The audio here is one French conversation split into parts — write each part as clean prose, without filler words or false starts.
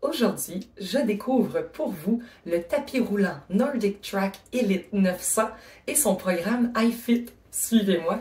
Aujourd'hui, je découvre pour vous le tapis roulant Nordic Track Elite 900 et son programme iFit. Suivez-moi.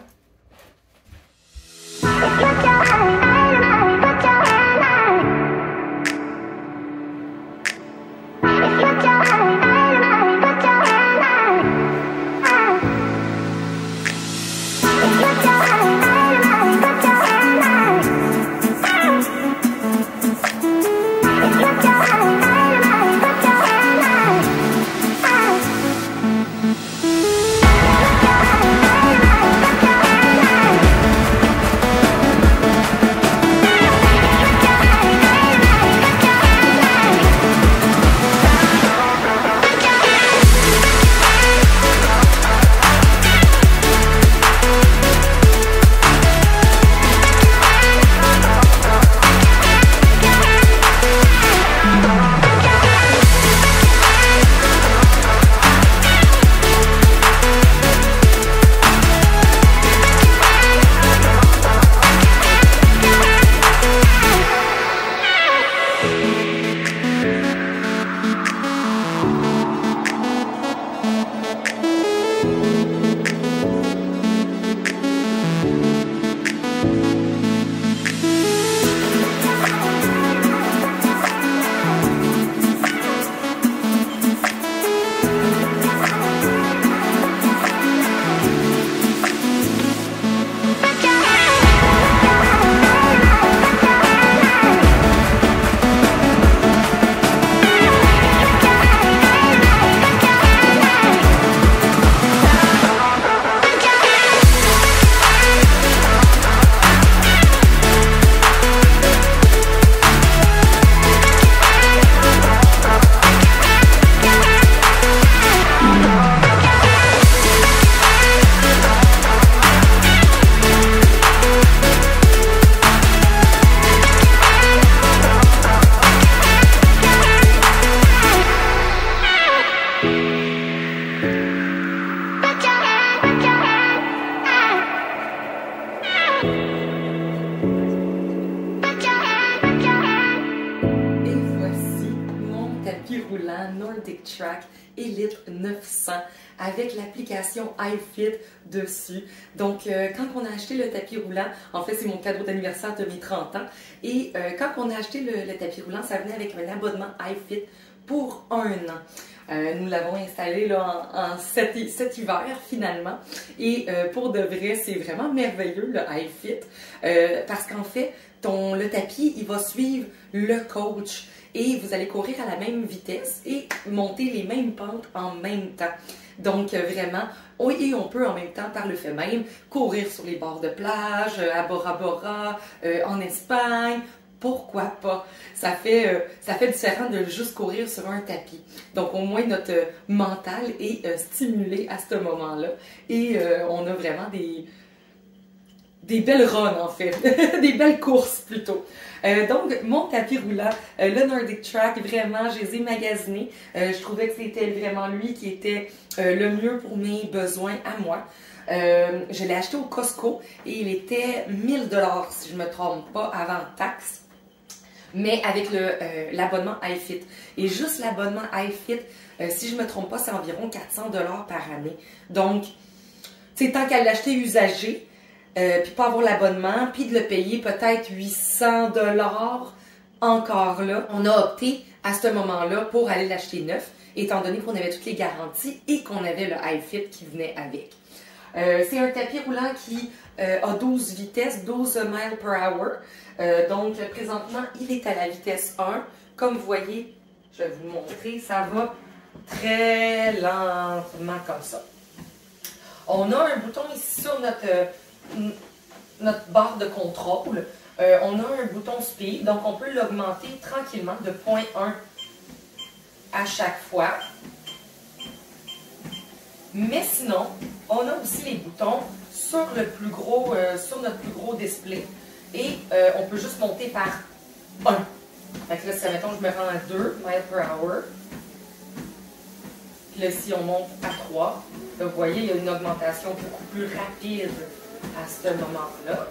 Roulant Nordic Track Elite 900 avec l'application iFit dessus. Donc, quand on a acheté le tapis roulant, en fait, c'est mon cadeau d'anniversaire de mes 30 ans. Et quand on a acheté le tapis roulant, ça venait avec un abonnement iFit pour 1 an. Nous l'avons installé là, en cet hiver finalement. Et pour de vrai, c'est vraiment merveilleux le iFit parce qu'en fait, le tapis, il va suivre le coach. Et vous allez courir à la même vitesse et monter les mêmes pentes en même temps. Donc vraiment, et on peut en même temps, par le fait même, courir sur les bords de plage, à Bora Bora, en Espagne. Pourquoi pas? Ça fait différent de juste courir sur un tapis. Donc au moins notre mental est stimulé à ce moment-là. Et on a vraiment des belles runs en fait, des belles courses plutôt. Donc, mon tapis roulant, le Nordic Track, vraiment, je les ai magasinés. Je trouvais que c'était vraiment lui qui était le mieux pour mes besoins à moi. Je l'ai acheté au Costco et il était 1000 $, si je ne me trompe pas, avant taxe. Mais avec l'abonnement iFit. Et juste l'abonnement iFit, si je ne me trompe pas, c'est environ 400 $ par année. Donc, c'est tant qu'à l'acheter usagé, puis pas avoir l'abonnement, puis de le payer peut-être 800 $ encore là. On a opté à ce moment-là pour aller l'acheter neuf, étant donné qu'on avait toutes les garanties et qu'on avait le iFit qui venait avec. C'est un tapis roulant qui a 12 vitesses, 12 miles per hour. Donc présentement, il est à la vitesse 1. Comme vous voyez, je vais vous montrer, ça va très lentement comme ça. On a un bouton ici sur notre barre de contrôle. On a un bouton speed, donc on peut l'augmenter tranquillement de 0.1 à chaque fois. Mais sinon, on a aussi les boutons sur notre plus gros display. Et on peut juste monter par 1. Fait que là, si mettons, je me rends à 2 miles per hour. Puis là, si on monte à 3, là, vous voyez, il y a une augmentation beaucoup plus rapide à ce moment-là.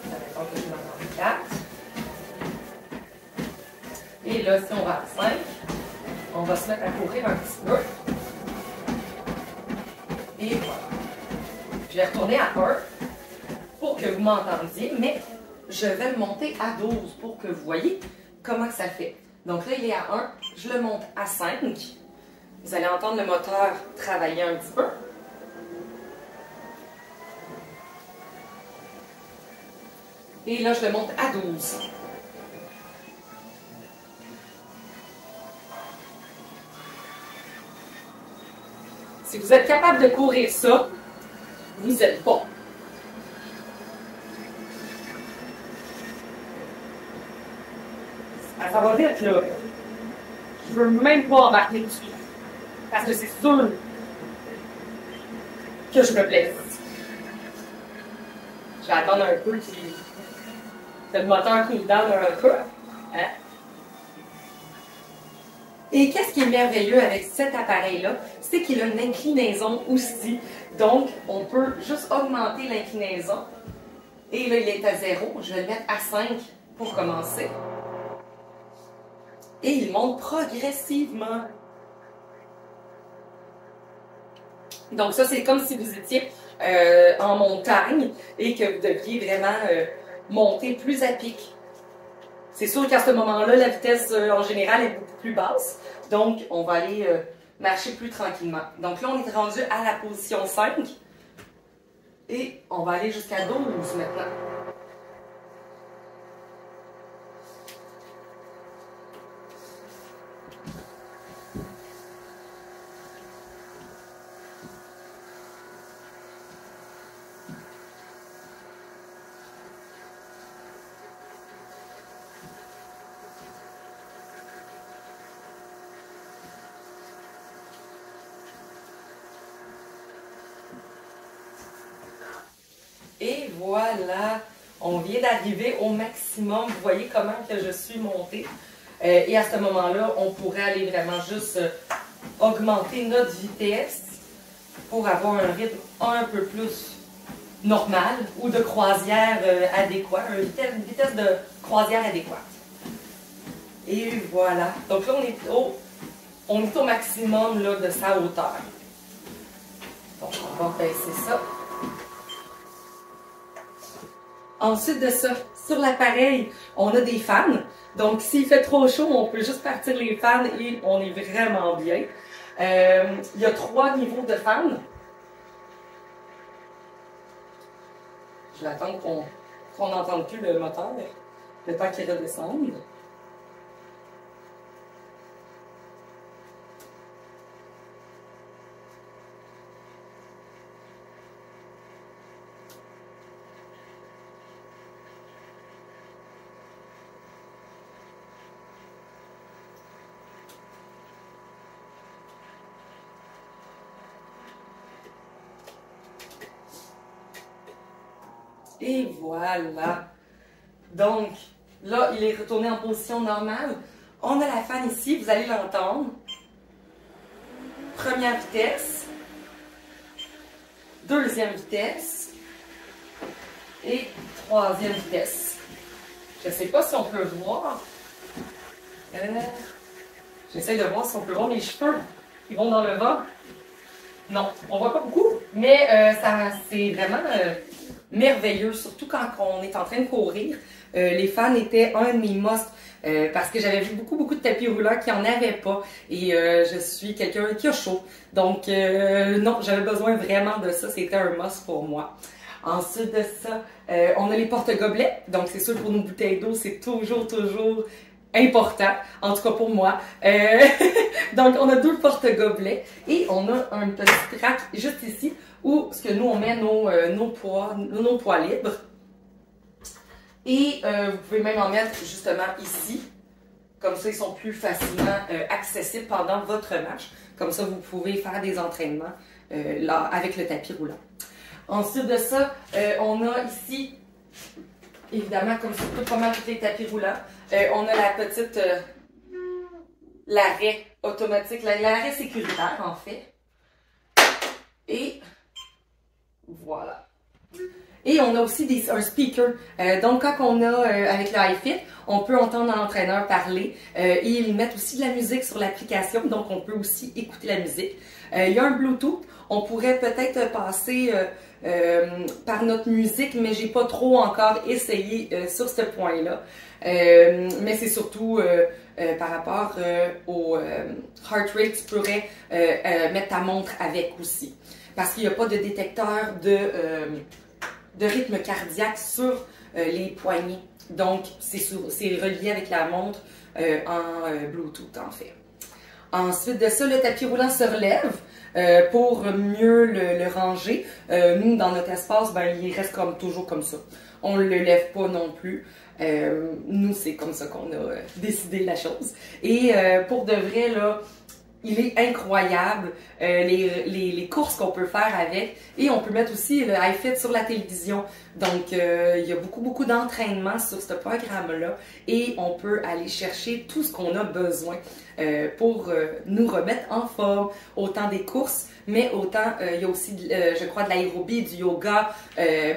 Mettons que je me rends à 4. Et là, si on va à 5, on va se mettre à courir un petit peu. Et voilà. Je vais retourner à 1 pour que vous m'entendiez, mais je vais le monter à 12 pour que vous voyez comment ça fait. Donc là, il est à 1, je le monte à 5. Vous allez entendre le moteur travailler un petit peu. Et là, je le monte à 12. Si vous êtes capable de courir ça, vous êtes bon. Ah, ça va vite, là. Je veux même pas embarquer dessus. Parce que c'est sûr que je me blesse. Je vais attendre un peu que le moteur coule down un peu. Hein? Et qu'est-ce qui est merveilleux avec cet appareil-là, c'est qu'il a une inclinaison aussi. Donc, on peut juste augmenter l'inclinaison. Et là, il est à 0. Je vais le mettre à 5 pour commencer. Et il monte progressivement. Donc ça, c'est comme si vous étiez en montagne et que vous deviez vraiment monter plus à pic. C'est sûr qu'à ce moment-là, la vitesse en général est beaucoup plus basse. Donc, on va aller marcher plus tranquillement. Donc là, on est rendu à la position 5. Et on va aller jusqu'à 12 maintenant. Et voilà, on vient d'arriver au maximum. Vous voyez comment que je suis montée. Et à ce moment-là, on pourrait aller vraiment juste augmenter notre vitesse pour avoir un rythme un peu plus normal ou de croisière adéquat, une vitesse de croisière adéquate. Et voilà. Donc là, on est au maximum là, de sa hauteur. Donc, on va baisser ça. Ensuite de ça, sur l'appareil, on a des fans. Donc, s'il fait trop chaud, on peut juste partir les fans et on est vraiment bien. Il y a 3 niveaux de fans. Je vais attendre qu'on n'entende plus le moteur, le temps qu'il redescende. Et voilà. Donc, là, il est retourné en position normale. On a la fan ici, vous allez l'entendre. Première vitesse. Deuxième vitesse. Et troisième vitesse. Je ne sais pas si on peut voir. J'essaie de voir si on peut voir mes cheveux. Ils vont dans le vent. Non, on voit pas beaucoup. Mais c'est vraiment merveilleux, surtout quand on est en train de courir. Les fans étaient un de mes musts parce que j'avais vu beaucoup de tapis roulants qui n'en avaient pas et je suis quelqu'un qui a chaud. Donc non, j'avais besoin vraiment de ça, c'était un must pour moi. Ensuite de ça, on a les porte-gobelets. Donc c'est sûr pour nos bouteilles d'eau, c'est toujours important, en tout cas pour moi. Donc on a 2 porte-gobelets et on a un petit rack juste ici où ce que nous on met nos poids libres. Et vous pouvez même en mettre justement ici. Comme ça, ils sont plus facilement accessibles pendant votre marche. Comme ça, vous pouvez faire des entraînements là, avec le tapis roulant. Ensuite de ça, on a ici, évidemment, comme sur pas mal tous les tapis roulants, on a la petite, l'arrêt automatique, l'arrêt sécuritaire en fait. Et voilà. Et on a aussi un speaker. Donc, quand on a avec le iFit, on peut entendre l'entraîneur parler. Et ils mettent aussi de la musique sur l'application, donc on peut aussi écouter la musique. Il y a un Bluetooth. On pourrait peut-être passer par notre musique, mais j'ai pas trop encore essayé sur ce point-là. Mais c'est surtout par rapport au heart rate, tu pourrais mettre ta montre avec aussi. Parce qu'il n'y a pas de détecteur de rythme cardiaque sur les poignets. Donc, c'est relié avec la montre en Bluetooth, en fait. Ensuite de ça, le tapis roulant se relève pour mieux le ranger. Nous, dans notre espace, ben, il reste toujours comme ça. On ne le lève pas non plus. Nous, c'est comme ça qu'on a décidé la chose. Et pour de vrai, là, il est incroyable, les courses qu'on peut faire avec, et on peut mettre aussi le iFit sur la télévision. Donc, il y a beaucoup d'entraînement sur ce programme-là, et on peut aller chercher tout ce qu'on a besoin pour nous remettre en forme, autant des courses, mais autant, il y a aussi, je crois, de l'aérobie, du yoga,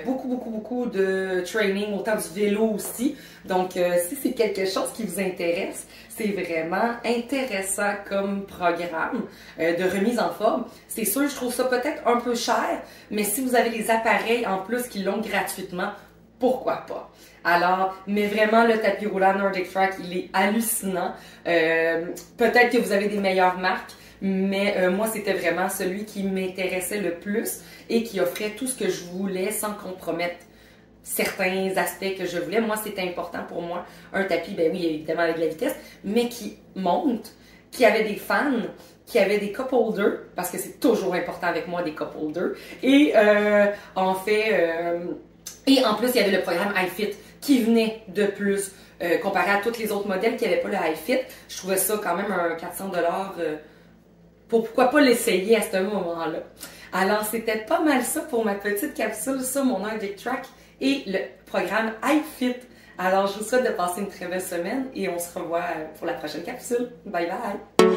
beaucoup de training, autant du vélo aussi. Donc, si c'est quelque chose qui vous intéresse, c'est vraiment intéressant comme programme de remise en forme. C'est sûr, je trouve ça peut-être un peu cher, mais si vous avez les appareils en plus qui l'ont gratuitement, pourquoi pas? Alors, mais vraiment, le tapis roulant Nordic Track, il est hallucinant. Peut-être que vous avez des meilleures marques, mais moi, c'était vraiment celui qui m'intéressait le plus et qui offrait tout ce que je voulais sans compromettre certains aspects que je voulais. Moi, c'était important pour moi. Un tapis, ben oui, évidemment avec de la vitesse, mais qui monte, qui avait des fans, qui avait des cup holders, parce que c'est toujours important avec moi, des cup holders. Et en plus, il y avait le programme iFit qui venait de plus, comparé à tous les autres modèles qui n'avaient pas le iFit. Je trouvais ça quand même un 400$. Pourquoi pas l'essayer à ce moment-là? Alors, c'était pas mal ça pour ma petite capsule sur mon Nordic Track et le programme iFit. Alors, je vous souhaite de passer une très belle semaine et on se revoit pour la prochaine capsule. Bye bye!